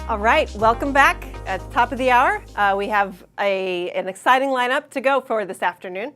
All right, welcome back. At the top of the hour, we have an exciting lineup to go for this afternoon.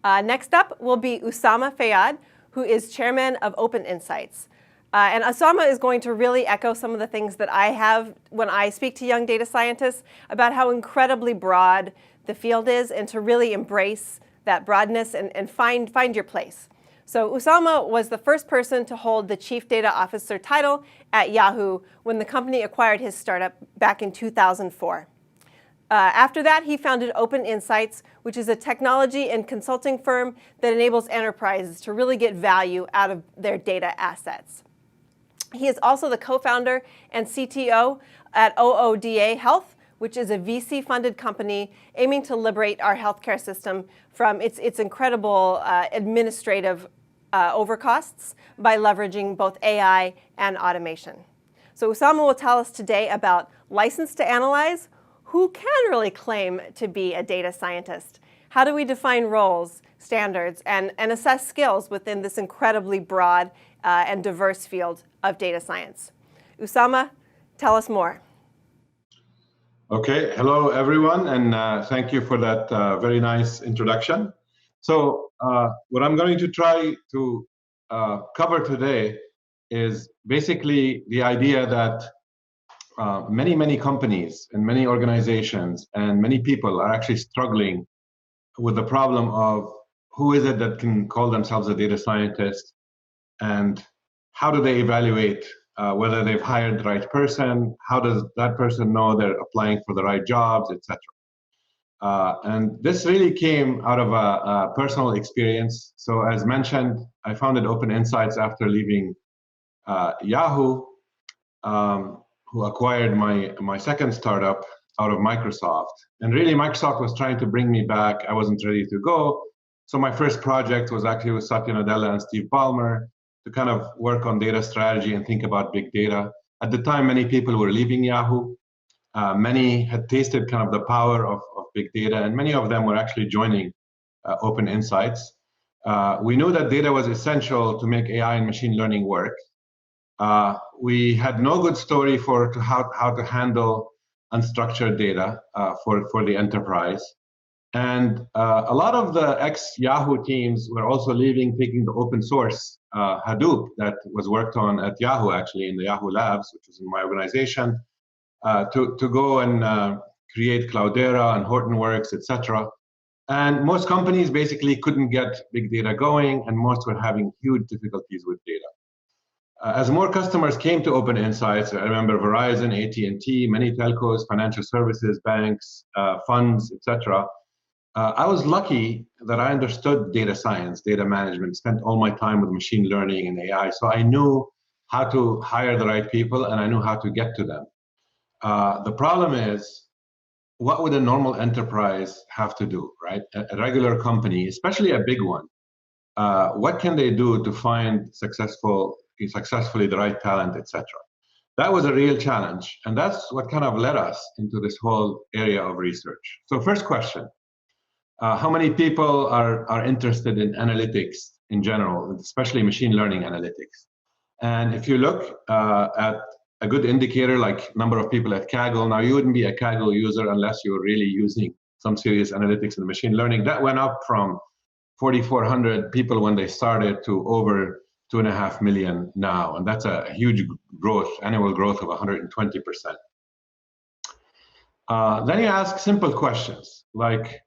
Next up will be Usama Fayyad, who is chairman of Open Insights. And Usama is going to really echo some of the things that I have when I speak to young data scientists about how incredibly broad the field is, and to really embrace that broadness and find your place. So Usama was the first person to hold the Chief Data Officer title at Yahoo when the company acquired his startup back in 2004. After that, he founded Open Insights, which is a technology and consulting firm that enables enterprises to really get value out of their data assets. He is also the co-founder and CTO at OODA Health, which is a VC-funded company aiming to liberate our healthcare system from its incredible administrative overcosts by leveraging both AI and automation. So Usama will tell us today about license to analyze, who can really claim to be a data scientist, how do we define roles, standards, and assess skills within this incredibly broad and diverse field of data science. Usama, tell us more. Okay, hello everyone, and thank you for that very nice introduction. So what I'm going to try to cover today is basically the idea that many companies and many organizations and many people are actually struggling with the problem of who is it that can call themselves a data scientist, and how do they evaluate whether they've hired the right person, how does that person know they're applying for the right jobs, etc. And this really came out of a personal experience. So as mentioned, I founded Open Insights after leaving Yahoo, who acquired my second startup out of Microsoft. And really Microsoft was trying to bring me back. I wasn't ready to go. So my first project was actually with Satya Nadella and Steve Ballmer to kind of work on data strategy and think about big data. At the time, many people were leaving Yahoo. Many had tasted kind of the power of big data, and many of them were actually joining Open Insights. We knew that data was essential to make AI and machine learning work. We had no good story for how to handle unstructured data for the enterprise. And a lot of the ex-Yahoo teams were also leaving, taking the open source Hadoop that was worked on at Yahoo, actually, in the Yahoo Labs, which was in my organization, to go and create Cloudera and Hortonworks, etc. And most companies basically couldn't get big data going, and most were having huge difficulties with data. As more customers came to Open Insights, I remember Verizon, AT&T, many telcos, financial services, banks, funds, etc. I was lucky that I understood data science, data management, spent all my time with machine learning and AI, so I knew how to hire the right people and I knew how to get to them. The problem is, what would a normal enterprise have to do, right? A regular company, especially a big one, what can they do to find successfully the right talent, etc.? That was a real challenge, and that's what kind of led us into this whole area of research. So first question, how many people are interested in analytics in general, especially machine learning analytics? And if you look at a good indicator like number of people at Kaggle, now you wouldn't be a Kaggle user unless you were really using some serious analytics and machine learning. That went up from 4,400 people when they started to over 2.5 million now, and that's a huge growth, annual growth of 120%. Then you ask simple questions like,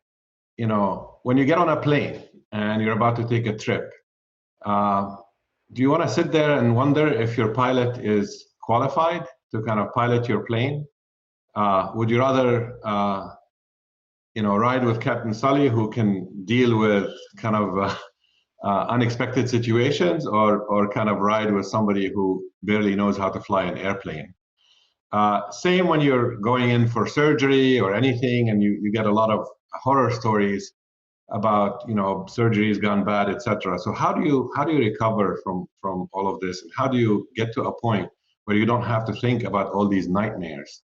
you know, when you get on a plane and you're about to take a trip, do you want to sit there and wonder if your pilot is qualified to kind of pilot your plane? Would you rather, ride with Captain Sully, who can deal with kind of unexpected situations, or kind of ride with somebody who barely knows how to fly an airplane? Same when you're going in for surgery or anything, and you get a lot of horror stories about, you know, surgery's gone bad, etc. So how do you recover from all of this, and how do you get to a point where you don't have to think about all these nightmares?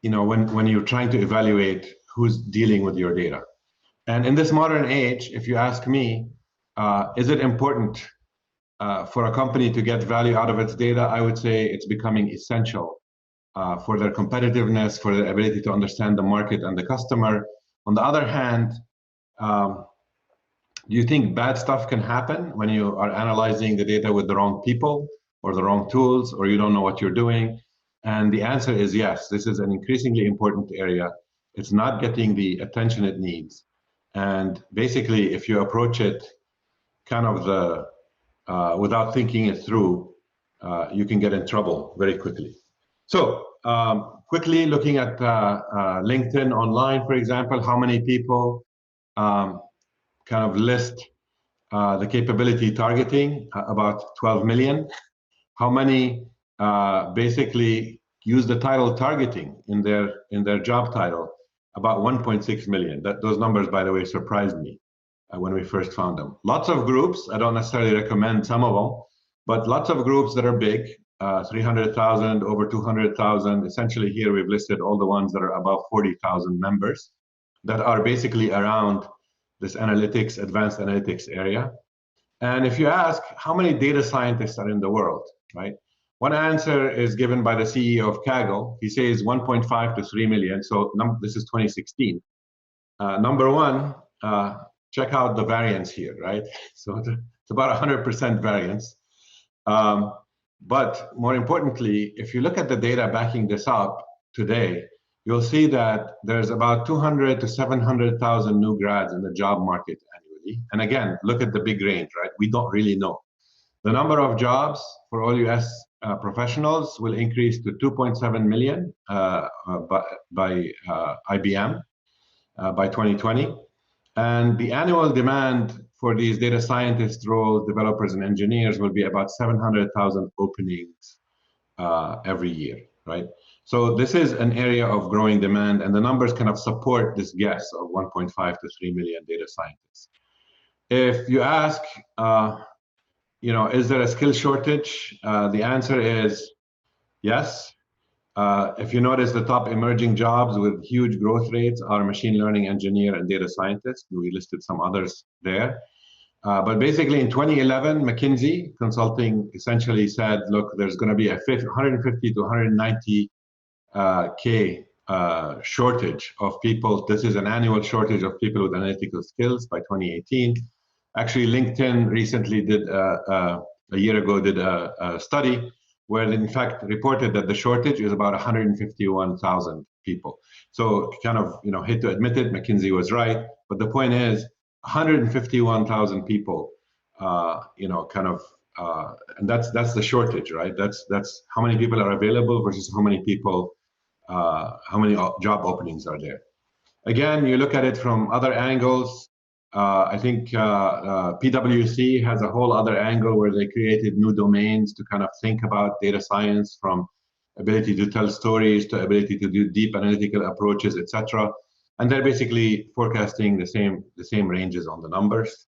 When you're trying to evaluate who's dealing with your data. And in this modern age, if you ask me, is it important for a company to get value out of its data? I would say it's becoming essential for their competitiveness, for their ability to understand the market and the customer. On the other hand, do you think bad stuff can happen when you are analyzing the data with the wrong people or the wrong tools, or you don't know what you're doing? And the answer is yes. This is an increasingly important area. It's not getting the attention it needs. And basically, if you approach it kind of without thinking it through, you can get in trouble very quickly. So quickly looking at LinkedIn online, for example, how many people kind of list the capability targeting, about 12 million. How many basically use the title targeting in their job title? About 1.6 million. Those numbers, by the way, surprised me when we first found them. Lots of groups. I don't necessarily recommend some of them, but lots of groups that are big, 300,000, over 200,000. Essentially here we've listed all the ones that are above 40,000 members that are basically around this analytics, advanced analytics area. And if you ask how many data scientists are in the world, right? One answer is given by the CEO of Kaggle. He says 1.5 to 3 million. So this is 2016. Number one, check out the variance here, right? So it's about 100% variance. But more importantly, if you look at the data backing this up today, you'll see that there's about 200 to 700,000 new grads in the job market annually. And again, look at the big range, right? We don't really know. The number of jobs for all US professionals will increase to 2.7 million by IBM by 2020. And the annual demand for these data scientist roles, developers and engineers will be about 700,000 openings every year, right? So this is an area of growing demand, and the numbers kind of support this guess of 1.5 to 3 million data scientists. If you ask, is there a skill shortage? The answer is yes. If you notice, the top emerging jobs with huge growth rates are machine learning engineer and data scientist. We listed some others there. But basically in 2011, McKinsey Consulting essentially said, look, there's going to be a 150 to 190 K shortage of people. This is an annual shortage of people with analytical skills by 2018. Actually, LinkedIn recently did, a year ago, did a study where they in fact reported that the shortage is about 151,000 people. So kind of, hate to admit it, McKinsey was right. But the point is 151,000 people, and that's the shortage, right? That's how many people are available versus how many people, how many job openings are there. Again, you look at it from other angles. I think PwC has a whole other angle where they created new domains to kind of think about data science, from ability to tell stories to ability to do deep analytical approaches, etc. And they're basically forecasting the same ranges on the numbers.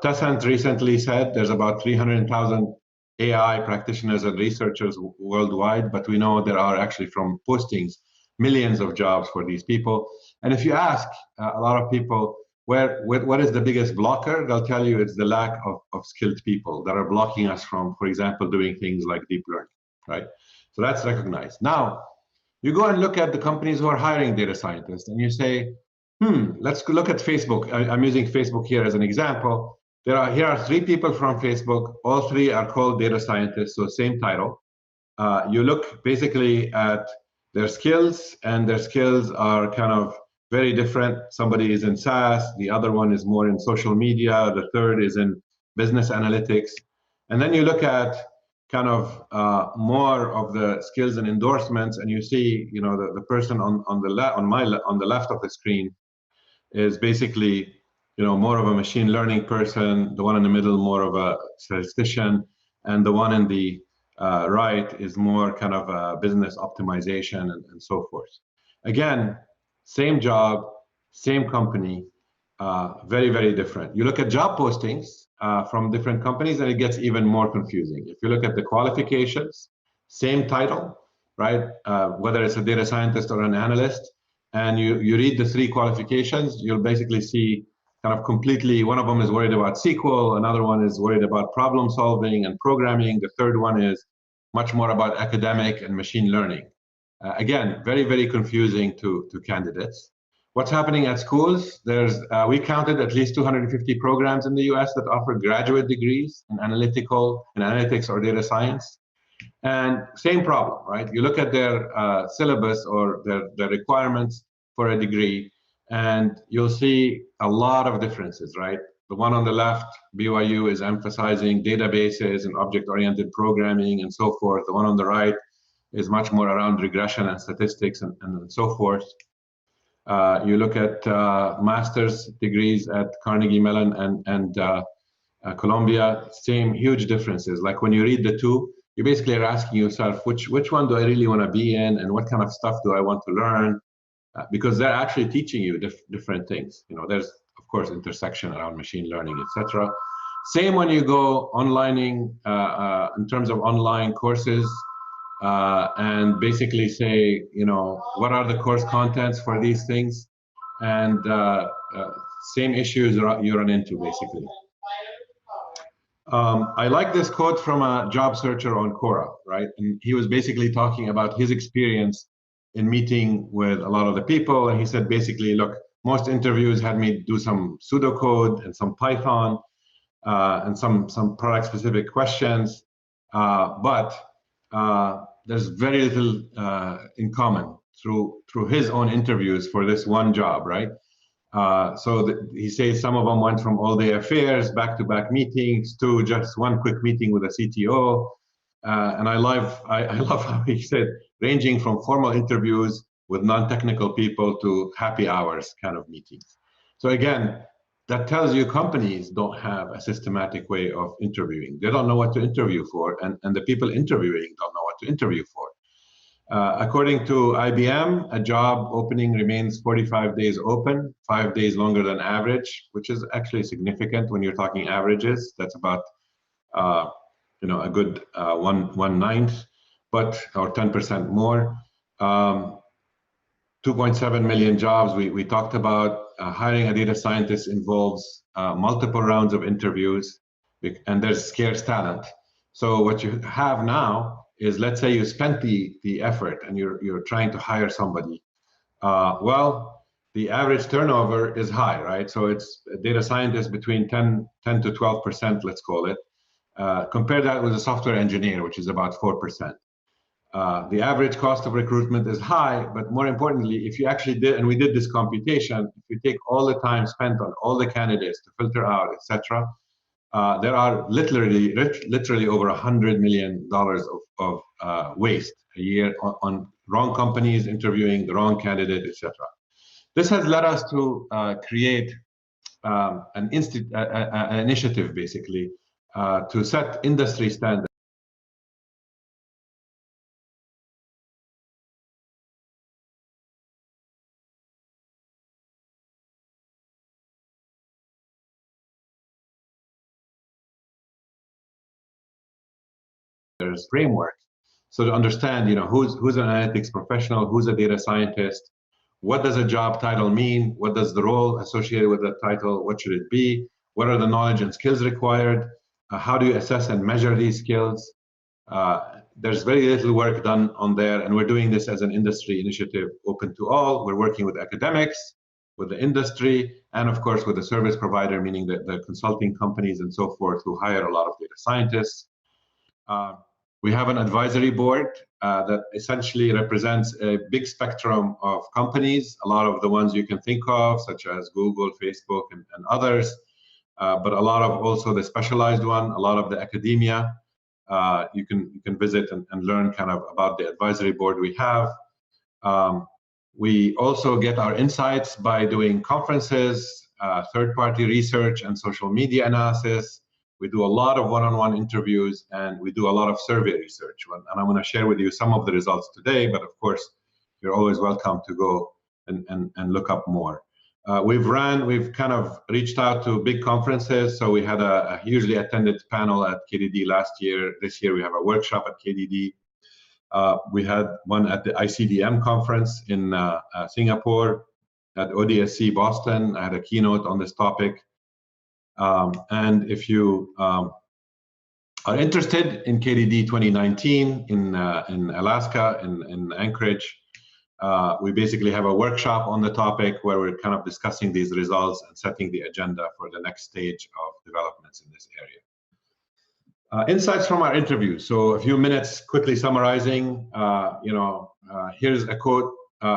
Tessent recently said there's about 300,000 AI practitioners and researchers worldwide, but we know there are actually, from postings, millions of jobs for these people. And if you ask a lot of people, what is the biggest blocker, they'll tell you it's the lack of skilled people that are blocking us from, for example, doing things like deep learning, right? So that's recognized. Now, you go and look at the companies who are hiring data scientists, and you say, let's look at Facebook. I'm using Facebook here as an example. Here are 3 people from Facebook. All 3 are called data scientists, so same title. You look basically at their skills, and their skills are kind of very different. Somebody is in SaaS, the other one is more in social media, the third is in business analytics. And then you look at kind of more of the skills and endorsements, and you see, the person on the left of the screen is basically, more of a machine learning person. The one in the middle, more of a statistician, and the one in the right is more kind of business optimization and so forth. Again, same job, same company, very, very different. You look at job postings from different companies, and it gets even more confusing. If you look at the qualifications, same title, right? Whether it's a data scientist or an analyst, and you read the 3 qualifications, you'll basically see kind of completely, one of them is worried about SQL, another one is worried about problem solving and programming, the third one is much more about academic and machine learning. Again, very, very confusing to candidates. What's happening at schools? We counted at least 250 programs in the US that offer graduate degrees in analytics or data science. And same problem, right? You look at their syllabus or their requirements for a degree, and you'll see a lot of differences, right? The one on the left, BYU, is emphasizing databases and object-oriented programming and so forth. The one on the right is much more around regression and statistics and so forth. You look at master's degrees at Carnegie Mellon and Columbia, same huge differences. Like when you read the two, you basically are asking yourself, which one do I really want to be in, and what kind of stuff do I want to learn? Because they're actually teaching you different things. You know, there's of course intersection around machine learning, etc. Same when you go onlining in terms of online courses, and basically say, you know, what are the course contents for these things, and same issues you run into basically. I like this quote from a job searcher on Quora, right? And he was basically talking about his experience in meeting with a lot of the people. And he said, basically, look, most interviews had me do some pseudocode and some Python and some product specific questions. But there's very little in common through his own interviews for this one job, right? He says some of them went from all-day affairs, back-to-back meetings, to just one quick meeting with a CTO. And I love how he said, ranging from formal interviews with non-technical people to happy hours kind of meetings. So again, that tells you companies don't have a systematic way of interviewing. They don't know what to interview for, and the people interviewing don't know what to interview for. According to IBM, a job opening remains 45 days open, 5 days longer than average, which is actually significant when you're talking averages. That's about you know, a good 1/9, but or 10% more. 2.7 million jobs. We talked about hiring a data scientist involves multiple rounds of interviews, and there's scarce talent. So what you have now is, let's say you spent the effort and you're trying to hire somebody. Well, the average turnover is high, right? So it's a data scientist between 10 to 12%, let's call it. Compare that with a software engineer, which is about 4%. The average cost of recruitment is high, but more importantly, if you actually did, and we did this computation, if you take all the time spent on all the candidates to filter out, etc., there are literally over $100 million of waste a year on wrong companies interviewing the wrong candidate, etc. This has led us to create an initiative, basically, to set industry standards. There's framework. So to understand, you know, who's an analytics professional, who's a data scientist, what does a job title mean, what does the role associated with the title, what should it be, what are the knowledge and skills required, how do you assess and measure these skills. There's very little work done on there, and we're doing this as an industry initiative open to all. We're working with academics, with the industry, and of course with the service provider, meaning the consulting companies and so forth who hire a lot of data scientists. We have an advisory board that essentially represents a big spectrum of companies, a lot of the ones you can think of, such as Google, Facebook, and others, but a lot of also the specialized one, a lot of the academia. You can visit and learn kind of about the advisory board we have. We also get our insights by doing conferences, third-party research, and social media analysis. We do a lot of one-on-one interviews, and we do a lot of survey research. And I'm going to share with you some of the results today, but of course, you're always welcome to go and look up more. We've kind of reached out to big conferences. So we had a hugely attended panel at KDD last year. This year, we have a workshop at KDD. We had one at the ICDM conference in Singapore, at ODSC Boston. I had a keynote on this topic. And if you are interested in KDD 2019 in Alaska, in Anchorage, we basically have a workshop on the topic where we're kind of discussing these results and setting the agenda for the next stage of developments in this area. Insights from our interview. So a few minutes quickly summarizing, here's a quote.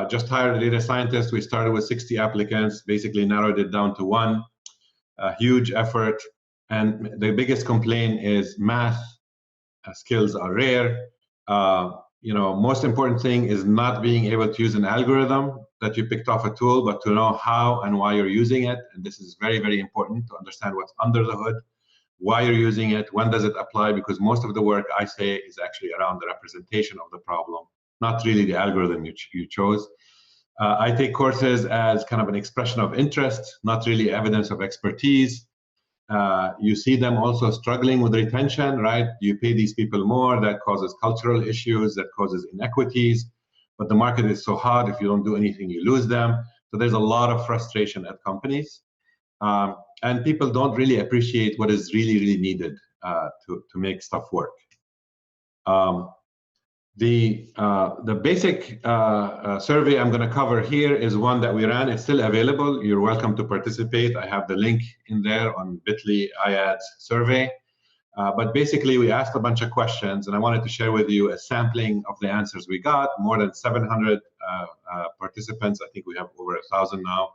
Just hired a data scientist. We started with 60 applicants, basically narrowed it down to one. A huge effort. And the biggest complaint is math skills are rare. Most important thing is not being able to use an algorithm that you picked off a tool, but to know how and why you're using it. And this is very, very important to understand what's under the hood, why you're using it, when does it apply, because most of the work I say is actually around the representation of the problem, not really the algorithm you chose. I take courses as kind of an expression of interest, not really evidence of expertise. You see them also struggling with retention, right? You pay these people more, that causes cultural issues, that causes inequities, but the market is so hot, if you don't do anything, you lose them. So there's a lot of frustration at companies. And people don't really appreciate what is really, really needed to make stuff work. The basic survey I'm going to cover here is one that we ran. It's still available. You're welcome to participate. I have the link in there on bit.ly IADS survey. But basically, we asked a bunch of questions, and I wanted to share with you a sampling of the answers we got. More than 700 participants. I think we have over 1,000 now,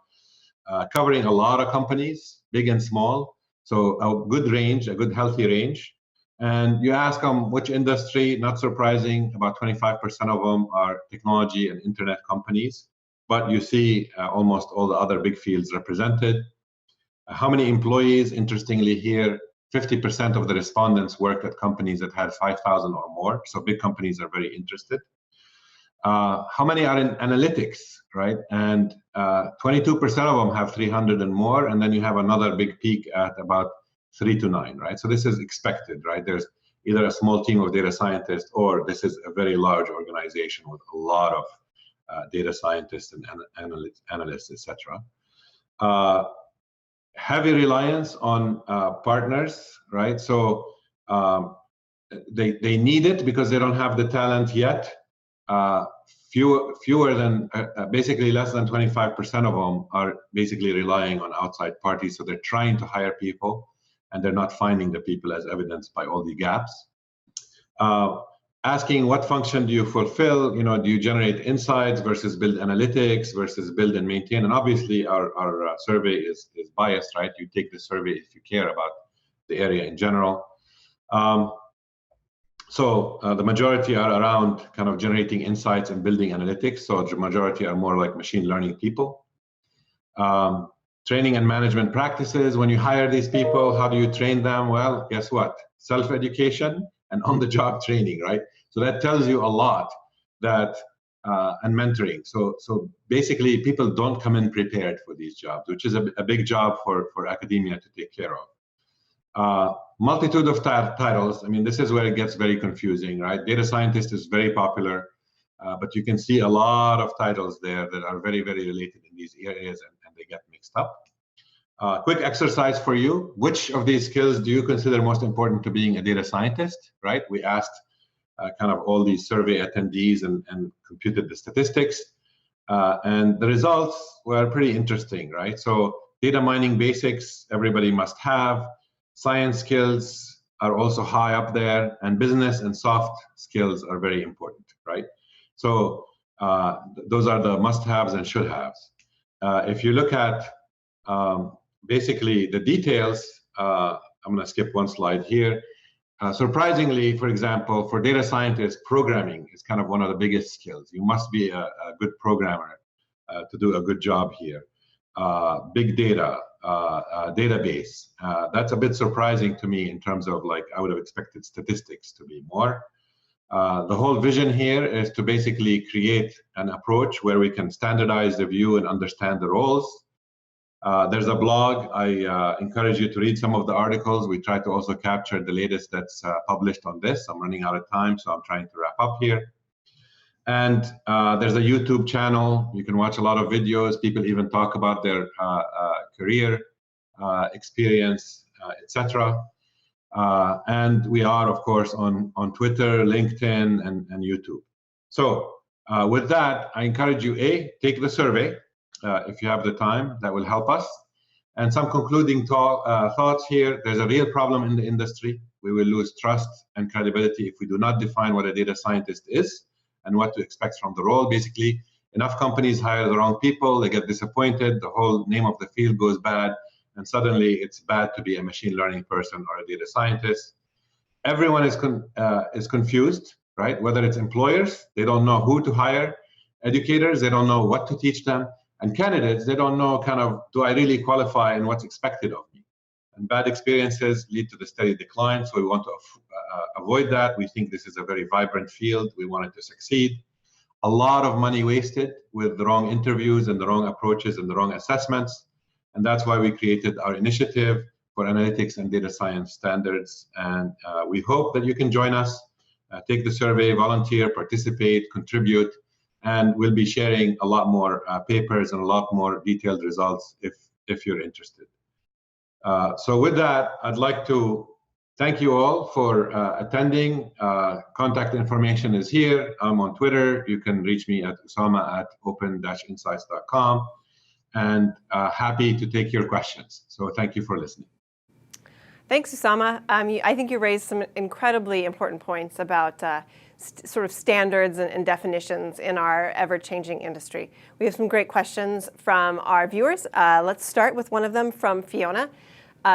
covering a lot of companies, big and small. So a good range, a good healthy range. And you ask them which industry, not surprising, about 25% of them are technology and internet companies, but you see almost all the other big fields represented. How many employees? Interestingly here, 50% of the respondents worked at companies that had 5,000 or more, so big companies are very interested. How many are in analytics, right? And 22% of them have 300 and more, and then you have another big peak at about 3 to 9, right? So this is expected, right? There's either a small team of data scientists, or this is a very large organization with a lot of data scientists and analysts, etc. Heavy reliance on partners, right? So they need it because they don't have the talent yet. Fewer than, basically less than 25% of them are basically relying on outside parties. So they're trying to hire people, and they're not finding the people, as evidenced by all the gaps. Asking what function do you fulfill? Do you generate insights versus build analytics versus build and maintain? And obviously our survey is biased, right? You take the survey if you care about the area in general. So the majority are around kind of generating insights and building analytics. So the majority are more like machine learning people. Training and management practices. When you hire these people, how do you train them? Well, guess what? Self-education and on-the-job training, right? So that tells you a lot, that and mentoring. So basically, people don't come in prepared for these jobs, which is a big job for academia to take care of. Multitude of titles. I mean, this is where it gets very confusing, right? Data scientist is very popular, but you can see a lot of titles there that are very, very related in these areas, and they get mixed up. Quick exercise for you. Which of these skills do you consider most important to being a data scientist, right? We asked kind of all these survey attendees and computed the statistics. And the results were pretty interesting, right? So data mining basics, everybody must have. Science skills are also high up there, and business and soft skills are very important, right? So those are the must-haves and should-haves. If you look at basically the details, I'm going to skip one slide here. Surprisingly, for example, for data scientists, programming is kind of one of the biggest skills. You must be a good programmer to do a good job here. Big data, database. That's a bit surprising to me in terms of, like, I would have expected statistics to be more. The whole vision here is to basically create an approach where we can standardize the view and understand the roles. There's a blog. I encourage you to read some of the articles. We try to also capture the latest that's published on this. I'm running out of time, so I'm trying to wrap up here. And there's a YouTube channel. You can watch a lot of videos. People even talk about their career experience, etc. And we are, of course, on Twitter, LinkedIn, and YouTube. So with that, I encourage you, take the survey if you have the time. That will help us. And some concluding thoughts here. There's a real problem in the industry. We will lose trust and credibility if we do not define what a data scientist is and what to expect from the role. Basically, enough companies hire the wrong people, they get disappointed, the whole name of the field goes bad, and suddenly it's bad to be a machine learning person or a data scientist. Everyone is confused, right? Whether it's employers, they don't know who to hire, educators, they don't know what to teach them, and candidates, they don't know kind of, do I really qualify and what's expected of me? And bad experiences lead to the steady decline, so we want to avoid that. We think this is a very vibrant field. We want it to succeed. A lot of money wasted with the wrong interviews and the wrong approaches and the wrong assessments. And that's why we created our initiative for analytics and data science standards. And we hope that you can join us, take the survey, volunteer, participate, contribute, and we'll be sharing a lot more papers and a lot more detailed results if you're interested. So with that, I'd like to thank you all for attending. Contact information is here. I'm on Twitter. You can reach me at usama@open-insights.com, and happy to take your questions. So thank you for listening. Thanks, Usama. I think you raised some incredibly important points about sort of standards and definitions in our ever-changing industry. We have some great questions from our viewers. Let's start with one of them from Fiona.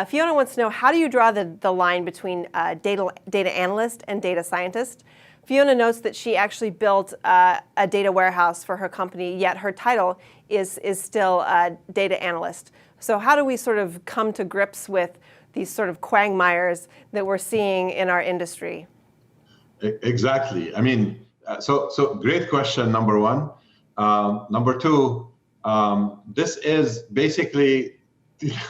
Fiona wants to know, how do you draw the line between data analyst and data scientist? Fiona notes that she actually built a data warehouse for her company, yet her title is still a data analyst. So how do we sort of come to grips with these sort of quagmires that we're seeing in our industry? Exactly. I mean, so great question, number one. Number two, this is basically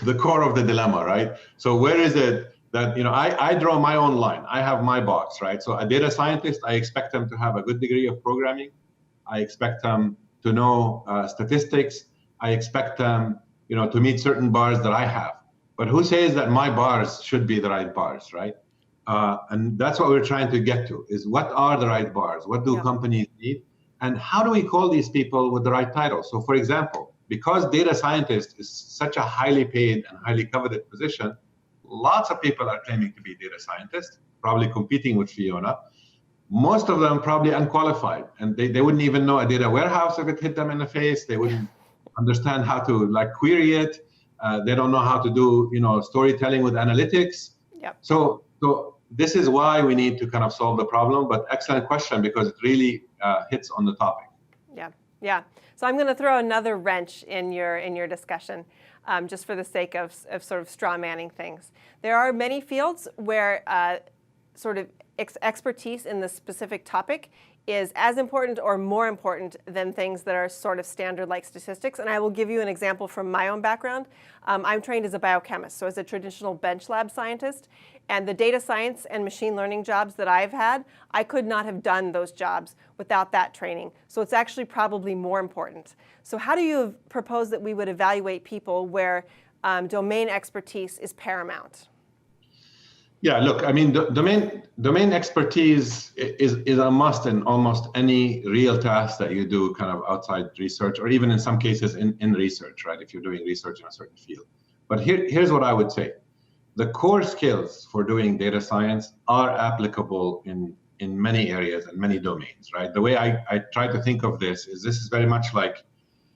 the core of the dilemma, right? So where is it that, I draw my own line. I have my box, right? So a data scientist, I expect them to have a good degree of programming. I expect them to know statistics. I expect them, to meet certain bars that I have. But who says that my bars should be the right bars, right? And that's what we're trying to get to, is what are the right bars? What do companies need? And how do we call these people with the right title? So for example, because data scientist is such a highly paid and highly coveted position, lots of people are claiming to be data scientists, probably competing with Fiona. Most of them probably unqualified, and they wouldn't even know a data warehouse if it hit them in the face. They wouldn't understand how to query it. They don't know how to do storytelling with analytics. Yep. So this is why we need to kind of solve the problem. But excellent question, because it really hits on the topic. Yeah. So I'm going to throw another wrench in your discussion, just for the sake of sort of straw manning things. There are many fields where sort of expertise in the specific topic is as important or more important than things that are sort of standard like statistics. And I will give you an example from my own background. I'm trained as a biochemist, so as a traditional bench lab scientist. And the data science and machine learning jobs that I've had, I could not have done those jobs without that training. So it's actually probably more important. So how do you propose that we would evaluate people where domain expertise is paramount? Yeah, look, I mean, domain expertise is a must in almost any real task that you do kind of outside research, or even in some cases in research, right? If you're doing research in a certain field. But here's what I would say. The core skills for doing data science are applicable in many areas and many domains, right? The way I try to think of this is very much like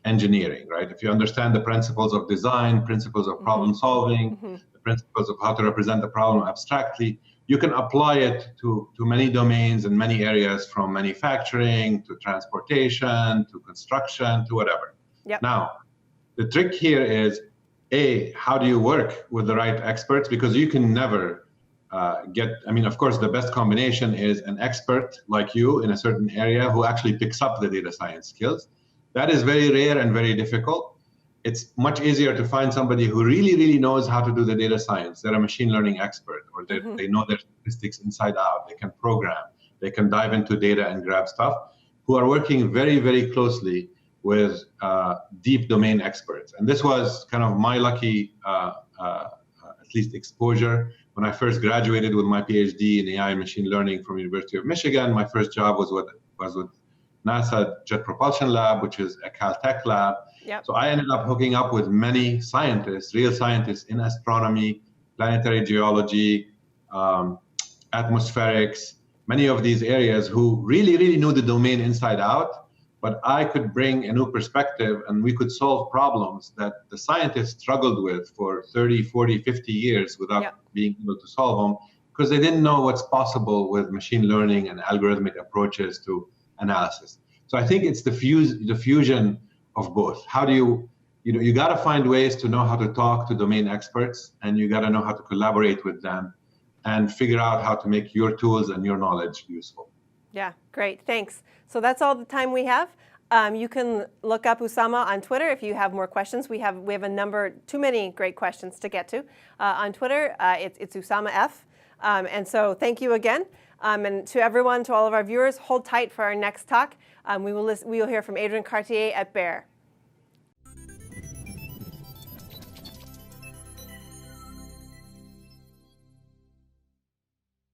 engineering, right? If you understand the principles of design, principles of problem solving, the principles of how to represent the problem abstractly, you can apply it to many domains and many areas, from manufacturing to transportation to construction to whatever. Yep. Now, the trick here is, how do you work with the right experts? Because you can never of course, the best combination is an expert like you in a certain area who actually picks up the data science skills. That is very rare and very difficult. It's much easier to find somebody who really, really knows how to do the data science. They're a machine learning expert, or they know their statistics inside out. They can program. They can dive into data and grab stuff. who are working very, very closely with deep domain experts. And this was kind of my lucky, at least exposure. When I first graduated with my PhD in AI and machine learning from University of Michigan, my first job was with NASA Jet Propulsion Lab, which is a Caltech lab. Yep. So I ended up hooking up with many scientists, real scientists in astronomy, planetary geology, atmospherics, many of these areas who really, really knew the domain inside out. But I could bring a new perspective, and we could solve problems that the scientists struggled with for 30, 40, 50 years without being able to solve them, because they didn't know what's possible with machine learning and algorithmic approaches to analysis. So I think it's the fusion of both. How do you got to find ways to know how to talk to domain experts, and you got to know how to collaborate with them and figure out how to make your tools and your knowledge useful. Yeah, great, thanks. So that's all the time we have. You can look up Usama on Twitter if you have more questions. We have a number, too many great questions to get to. On Twitter, it's Usama F. And so thank you again. And to everyone, to all of our viewers, hold tight for our next talk. We will hear from Adrian Cartier at Bayer.